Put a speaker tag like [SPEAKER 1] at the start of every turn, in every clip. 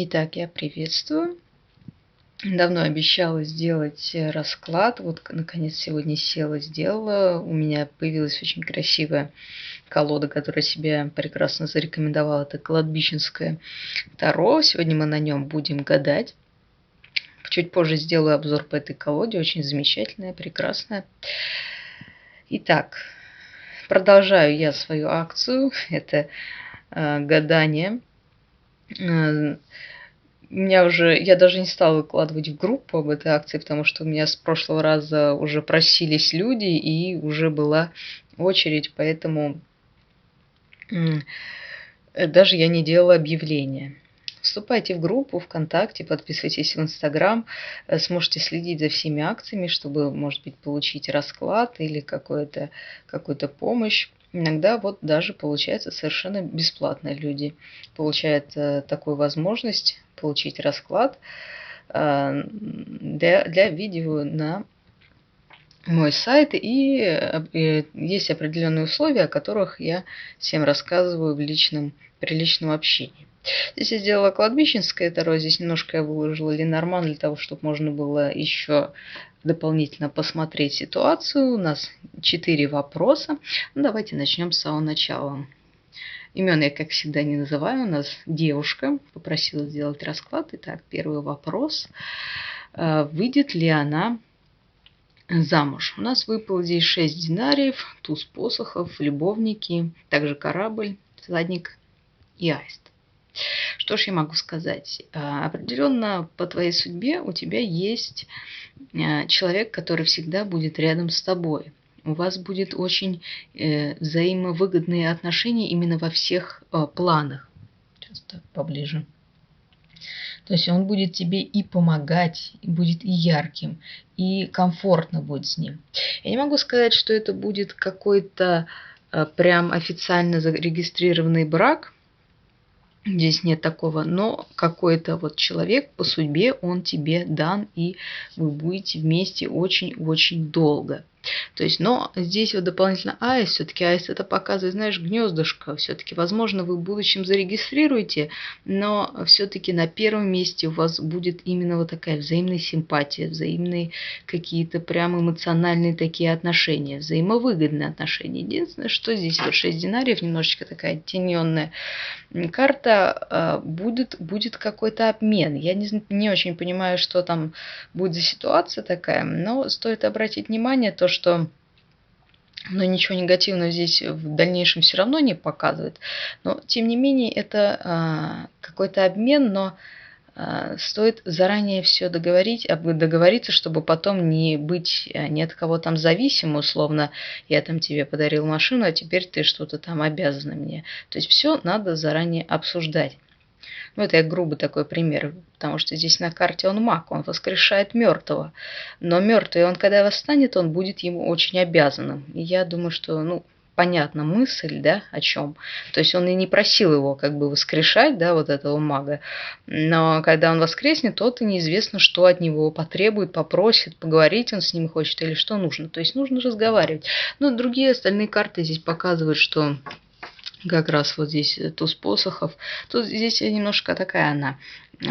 [SPEAKER 1] Итак, я приветствую. Давно обещала сделать расклад. Вот, наконец, сегодня села, сделала. У меня появилась очень красивая колода, которая себя прекрасно зарекомендовала. Это кладбищенское таро. Сегодня мы на нем будем гадать. Чуть позже сделаю обзор по этой колоде. Очень замечательная, прекрасная. Итак, продолжаю я свою акцию. Это гадание. Я даже не стала выкладывать в группу об этой акции, потому что у меня с прошлого раза уже просились люди, и уже была очередь, поэтому даже я не делала объявления. Вступайте в группу ВКонтакте, подписывайтесь в Инстаграм, сможете следить за всеми акциями, чтобы, может быть, получить расклад или какую-то помощь. Иногда вот даже получается совершенно бесплатно люди получают такую возможность получить расклад для видео на мой сайт, и есть определенные условия, о которых я всем рассказываю при личном общении. Здесь я сделала кладбищенское таро, здесь немножко я выложила Ленорман для того, чтобы можно было еще дополнительно посмотреть ситуацию. У нас 4 вопроса. Ну, давайте начнем с самого начала. Имен я, как всегда, не называю. У нас девушка попросила сделать расклад. Итак, первый вопрос. Выйдет ли она замуж? У нас выпало здесь 6 динариев, туз посохов, любовники, также корабль, всадник и аист. Что ж я могу сказать? Определенно по твоей судьбе у тебя есть человек, который всегда будет рядом с тобой. У вас будет очень взаимовыгодные отношения именно во всех планах. Сейчас так поближе. То есть он будет тебе и помогать, и будет и ярким, и комфортно будет с ним. Я не могу сказать, что это будет какой-то прям официально зарегистрированный брак. Здесь нет такого, но какой-то вот человек по судьбе, он тебе дан, и вы будете вместе очень-очень долго. То есть, но здесь вот дополнительно аист, все-таки аист это показывает, знаешь, гнездышко. Все-таки, возможно, вы в будущем зарегистрируете, но все-таки на первом месте у вас будет именно вот такая взаимная симпатия, взаимные какие-то прям эмоциональные такие отношения, взаимовыгодные отношения. Единственное, что здесь вот 6 динариев, немножечко такая оттененная карта, будет какой-то обмен. Я не очень понимаю, что там будет за ситуация такая, но стоит обратить внимание то, что ничего негативного здесь в дальнейшем все равно не показывает. Но, тем не менее, это какой-то обмен, но стоит заранее все договориться, чтобы потом не быть ни от кого там зависимым, условно, я там тебе подарил машину, а теперь ты что-то там обязана мне. То есть все надо заранее обсуждать. Ну, это я грубый такой пример, потому что здесь на карте он маг, он воскрешает мертвого. Но мертвый, он когда восстанет, он будет ему очень обязанным. И я думаю, что, понятна мысль, да, о чем. То есть он и не просил его как бы воскрешать, да, вот этого мага. Но когда он воскреснет, то неизвестно, что от него потребует, попросит, поговорить он с ним хочет или что нужно. То есть нужно разговаривать. Но другие остальные карты здесь показывают, что как раз вот здесь туз посохов. Тут здесь немножко такая она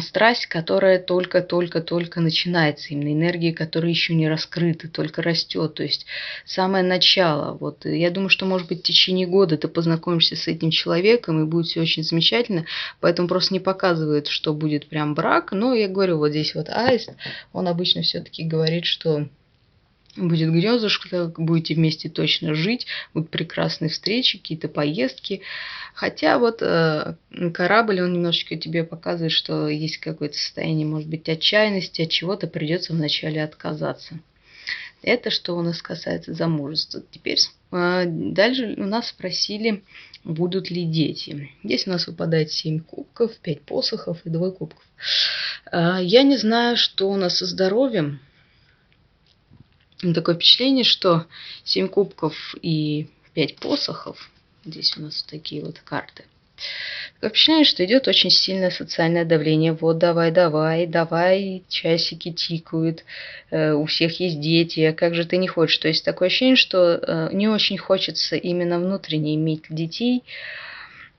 [SPEAKER 1] страсть, которая только-только начинается, именно энергии, которая еще не раскрыта, только растет, то есть самое начало. Вот я думаю, что, может быть, в течение года ты познакомишься с этим человеком, и будет все очень замечательно, поэтому просто не показывает, что будет прям брак, но я говорю, вот здесь вот аист, он обычно все-таки говорит, что будет гнездышко, будете вместе точно жить, будут прекрасные встречи, какие-то поездки. Хотя вот корабль, он немножечко тебе показывает, что есть какое-то состояние, может быть, отчаянности, от чего-то придется вначале отказаться. Это что у нас касается замужества. Теперь дальше у нас спросили, будут ли дети. Здесь у нас выпадает 7 кубков, 5 посохов и 2 кубков. Я не знаю, что у нас со здоровьем. Такое впечатление, что 7 кубков и 5 посохов, здесь у нас такие вот карты, такое впечатление, что идет очень сильное социальное давление. Вот давай, часики тикают, у всех есть дети, а как же ты не хочешь? То есть такое ощущение, что не очень хочется именно внутренне иметь детей,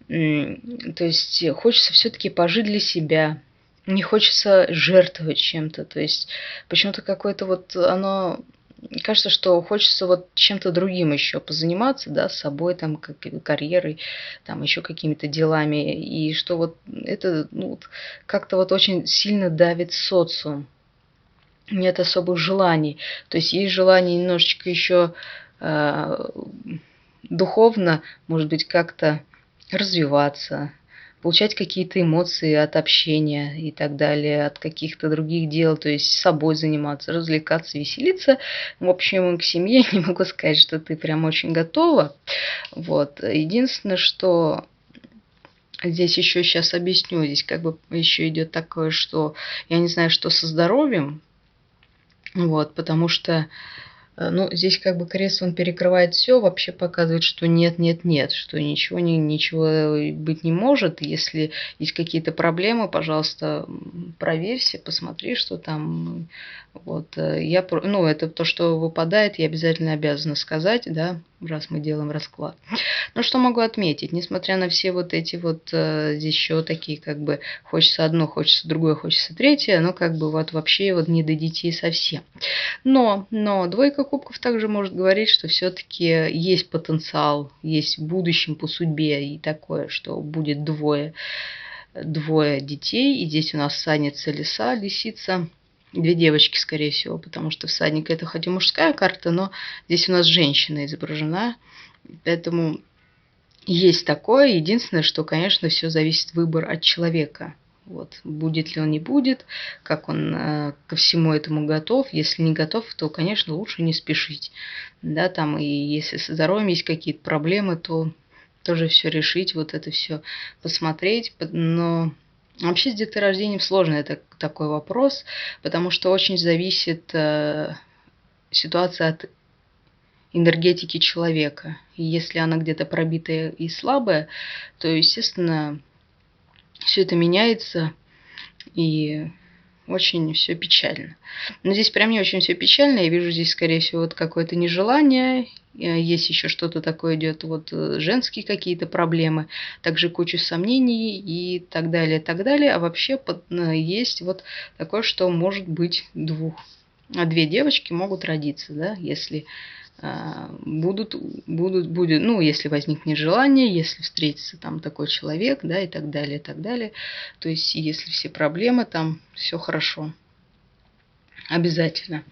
[SPEAKER 1] то есть хочется все-таки пожить для себя, не хочется жертвовать чем-то. То есть почему-то какое-то вот оно... Кажется, что хочется вот чем-то другим еще позаниматься, да, с собой, там, как карьерой, там, еще какими-то делами. И что вот это, ну, вот как-то вот очень сильно давит социум. Нет особых желаний. То есть есть желание немножечко еще духовно, может быть, как-то развиваться, получать какие-то эмоции от общения и так далее, от каких-то других дел, то есть собой заниматься, развлекаться, веселиться. В общем, к семье не могу сказать, что ты прям очень готова. Вот. Единственное, что здесь еще сейчас объясню, здесь как бы еще идет такое, что я не знаю, что со здоровьем, вот, потому что ну, здесь как бы крест, он перекрывает все, вообще показывает, что нет, нет, нет, что ничего, ничего быть не может. Если есть какие-то проблемы, пожалуйста, проверься, посмотри, что там. Вот, ну, это то, что выпадает, я обязательно обязана сказать, да, раз мы делаем расклад. Ну, что могу отметить, несмотря на все вот эти вот здесь еще такие, как бы, хочется одно, хочется другое, хочется третье, но как бы вот вообще вот не до детей совсем. Но двойка кубков также может говорить, что все-таки есть потенциал, есть в будущем по судьбе и такое, что будет двое детей. И здесь у нас всадница лисица. Две девочки, скорее всего, потому что всадник это хоть и мужская карта, но здесь у нас женщина изображена. Поэтому есть такое. Единственное, что, конечно, все зависит выбор от человека. Вот. Будет ли он, не будет, как он ко всему этому готов. Если не готов, то, конечно, лучше не спешить. Да, там, и если со здоровьем есть какие-то проблемы, то тоже все решить, вот это все посмотреть. Но вообще с деторождением сложный это такой вопрос, потому что очень зависит ситуация от энергетики человека. И если она где-то пробитая и слабая, то, естественно, все это меняется, и очень все печально. Но здесь прям не очень все печально. Я вижу здесь, скорее всего, вот какое-то нежелание. Есть еще что-то такое идет, вот женские какие-то проблемы, также куча сомнений и так далее, так далее. А вообще есть вот такое, что может быть две девочки могут родиться, да, если будет, ну, если возникнет желание, если встретится там такой человек, да, и так далее, и так далее. То есть, если все проблемы, там все хорошо. Обязательно.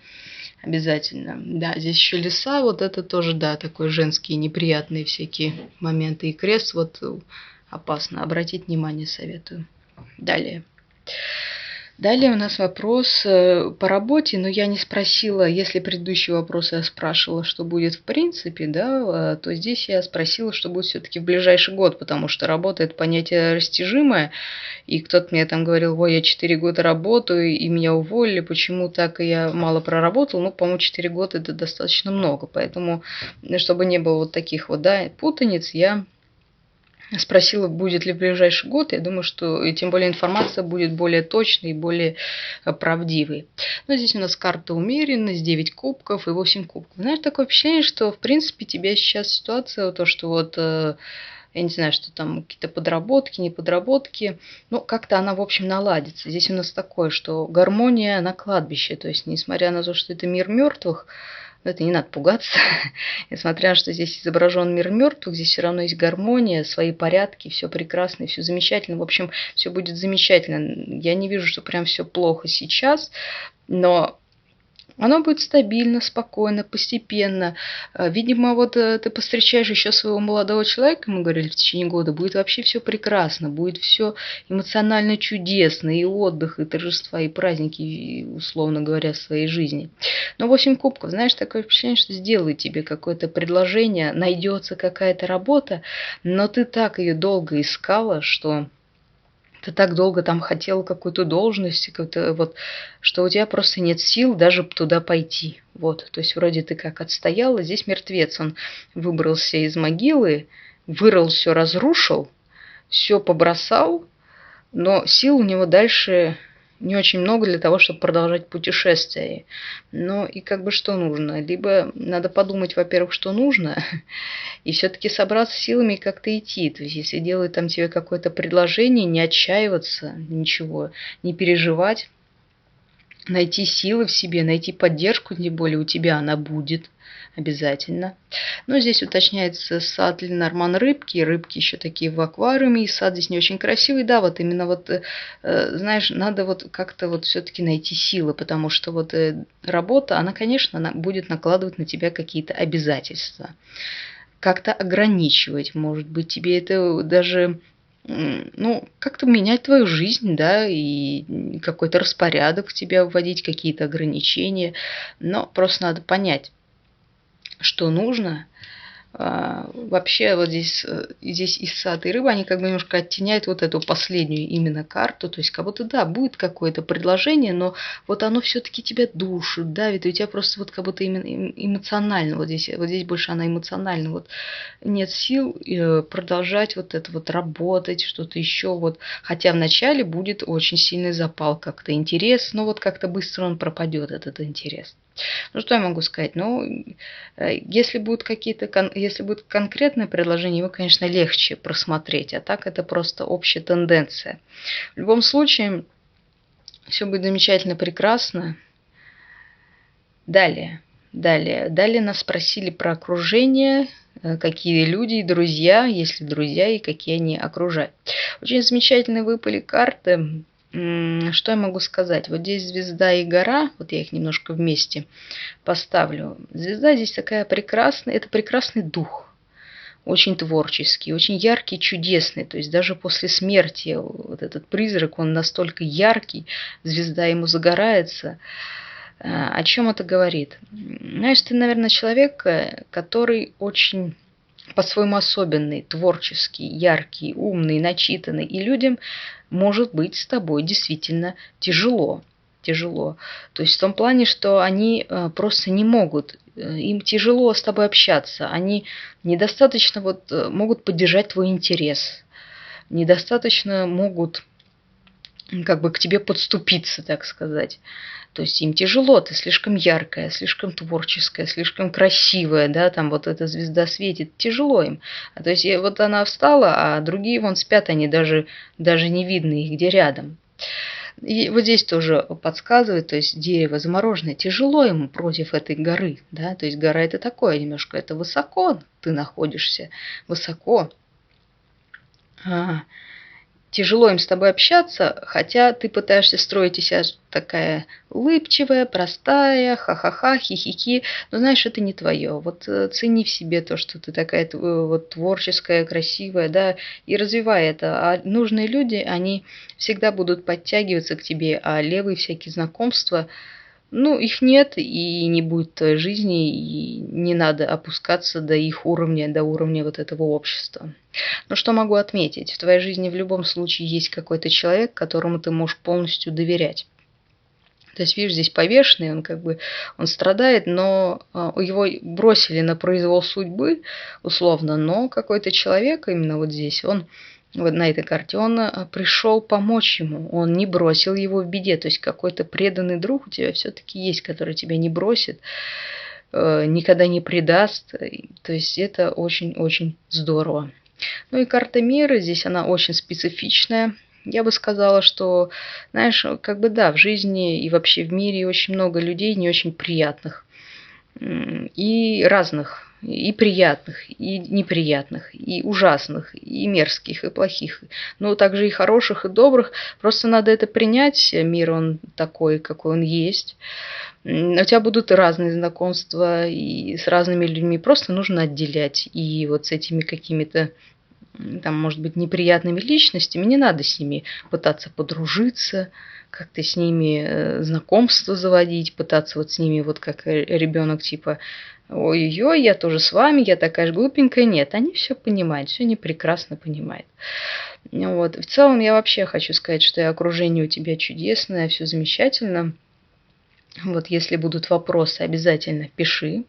[SPEAKER 1] Обязательно. Да, здесь еще лиса, вот это тоже, да, такой женские неприятные всякие моменты. И крест, вот опасно. Обратить внимание советую. Далее. Далее у нас вопрос по работе, но я не спросила, если предыдущий вопрос я спрашивала, что будет в принципе, да, то здесь я спросила, что будет все-таки в ближайший год, потому что работа это понятие растяжимое, и кто-то мне там говорил, ой, я 4 года работаю, и меня уволили, почему так, и я мало проработал, ну, по-моему, 4 года это достаточно много, поэтому, чтобы не было вот таких вот, да, путаниц, я спросила, будет ли в ближайший год. Я думаю, что и тем более информация будет более точной и более правдивой. Но здесь у нас карта умеренность, 9 кубков и 8 кубков. Знаешь, такое впечатление, что в принципе тебя сейчас ситуация, то, что вот я не знаю, что там какие-то подработки, не подработки, ну, как-то она, в общем, наладится. Здесь у нас такое, что гармония на кладбище, то есть, несмотря на то, что это мир мертвых, это не надо пугаться. Несмотря на то, что здесь изображен мир мертвых, здесь все равно есть гармония, свои порядки, все прекрасно, все замечательно. В общем, все будет замечательно. Я не вижу, что прям все плохо сейчас, но оно будет стабильно, спокойно, постепенно. Видимо, вот ты повстречаешь еще своего молодого человека, мы говорили, в течение года, будет вообще все прекрасно, будет все эмоционально чудесно, и отдых, и торжества, и праздники, и, условно говоря, в своей жизни. Но 8 кубков, знаешь, такое впечатление, что сделают тебе какое-то предложение, найдется какая-то работа, но ты так ее долго искала, что... Ты так долго там хотела какую-то должность, вот, что у тебя просто нет сил даже туда пойти. Вот, то есть вроде ты как отстояла, здесь мертвец, он выбрался из могилы, вырыл все, разрушил, все побросал, но сил у него дальше не очень много для того, чтобы продолжать путешествие. Но и как бы что нужно? Либо надо подумать, во-первых, что нужно, и все-таки собраться силами и как-то идти. То есть, если делают там тебе какое-то предложение, не отчаиваться, ничего, не переживать, найти силы в себе, найти поддержку, тем более у тебя она будет обязательно. Но здесь уточняется, сад Ленорман рыбки, рыбки еще такие в аквариуме, и сад здесь не очень красивый, да, вот именно вот, знаешь, надо вот как-то вот все-таки найти силы, потому что вот работа, она, конечно, она будет накладывать на тебя какие-то обязательства, как-то ограничивать, может быть, тебе это даже ну, как-то менять твою жизнь, да, и какой-то распорядок в тебя вводить, какие-то ограничения. Но просто надо понять, что нужно. Вообще вот здесь и сад, и рыба, они как бы немножко оттеняют вот эту последнюю именно карту. То есть как будто, да, будет какое-то предложение, но вот оно все-таки тебя душит, давит, и у тебя просто вот как будто именно эмоционально, вот здесь больше она эмоционально, вот нет сил продолжать вот это вот работать, что-то еще вот. Хотя вначале будет очень сильный запал, как-то интерес, но вот как-то быстро он пропадет, этот интерес. Ну, что я могу сказать? Ну, если будут если будет конкретное предложение, его, конечно, легче просмотреть, а так это просто общая тенденция. В любом случае, все будет замечательно, прекрасно. Далее нас спросили про окружение, какие люди и друзья, есть ли друзья и какие они окружают. Очень замечательные выпали карты. Что я могу сказать? Вот здесь звезда и гора, вот я их немножко вместе поставлю. Звезда здесь такая прекрасная, это прекрасный дух, очень творческий, очень яркий, чудесный. То есть даже после смерти вот этот призрак, он настолько яркий, звезда ему загорается. О чем это говорит? Знаешь, ты, наверное, человек, который очень по-своему особенный, творческий, яркий, умный, начитанный. И людям может быть с тобой действительно тяжело. Тяжело. То есть в том плане, что они просто не могут, им тяжело с тобой общаться. Они недостаточно могут поддержать твой интерес. Недостаточно могут как бы к тебе подступиться, так сказать. То есть им тяжело, ты слишком яркая, слишком творческая, слишком красивая, да, там вот эта звезда светит, тяжело им. То есть вот она встала, а другие вон спят, они даже не видно их где рядом. И вот здесь тоже подсказывает, то есть дерево замороженное, тяжело ему против этой горы, да, то есть гора это такое немножко, это высоко ты находишься, высоко. Тяжело им с тобой общаться, хотя ты пытаешься строить из себя такая улыбчивая, простая, ха-ха-ха, хи-хи-хи. Но знаешь, это не твое. Вот цени в себе то, что ты такая вот творческая, красивая, да, и развивай это. А нужные люди, они всегда будут подтягиваться к тебе, а левые всякие знакомства, ну, их нет и не будет в твоей жизни, и не надо опускаться до их уровня, до уровня вот этого общества. Но что могу отметить? В твоей жизни в любом случае есть какой-то человек, которому ты можешь полностью доверять. То есть, видишь, здесь повешенный, он как бы, он страдает, но его бросили на произвол судьбы, условно, но какой-то человек именно вот здесь, он вот на этой карте, он пришел помочь ему, он не бросил его в беде, то есть какой-то преданный друг у тебя все-таки есть, который тебя не бросит, никогда не предаст, то есть это очень-очень здорово. Ну и карта мира, здесь она очень специфичная. Я бы сказала, что, знаешь, как бы да, в жизни и вообще в мире очень много людей не очень приятных. И разных, и приятных, и неприятных, и ужасных, и мерзких, и плохих. Но также и хороших, и добрых. Просто надо это принять. Мир, он такой, какой он есть. У тебя будут разные знакомства и с разными людьми. Просто нужно отделять. И вот с этими какими-то там, может быть, неприятными личностями, не надо с ними пытаться подружиться, как-то с ними знакомство заводить, пытаться вот с ними вот как ребенок типа ой-ой-ой, я тоже с вами, я такая же глупенькая. Нет, они все понимают, все они прекрасно понимают. Вот. В целом я вообще хочу сказать, что и окружение у тебя чудесное, все замечательно. Вот если будут вопросы, обязательно пиши.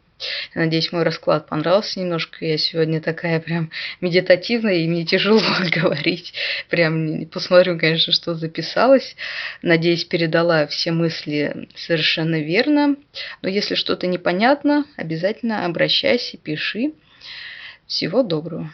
[SPEAKER 1] Надеюсь, мой расклад понравился немножко. Я сегодня такая прям медитативная, и мне тяжело говорить. Прям посмотрю, конечно, что записалось. Надеюсь, передала все мысли совершенно верно. Но если что-то непонятно, обязательно обращайся, пиши. Всего доброго.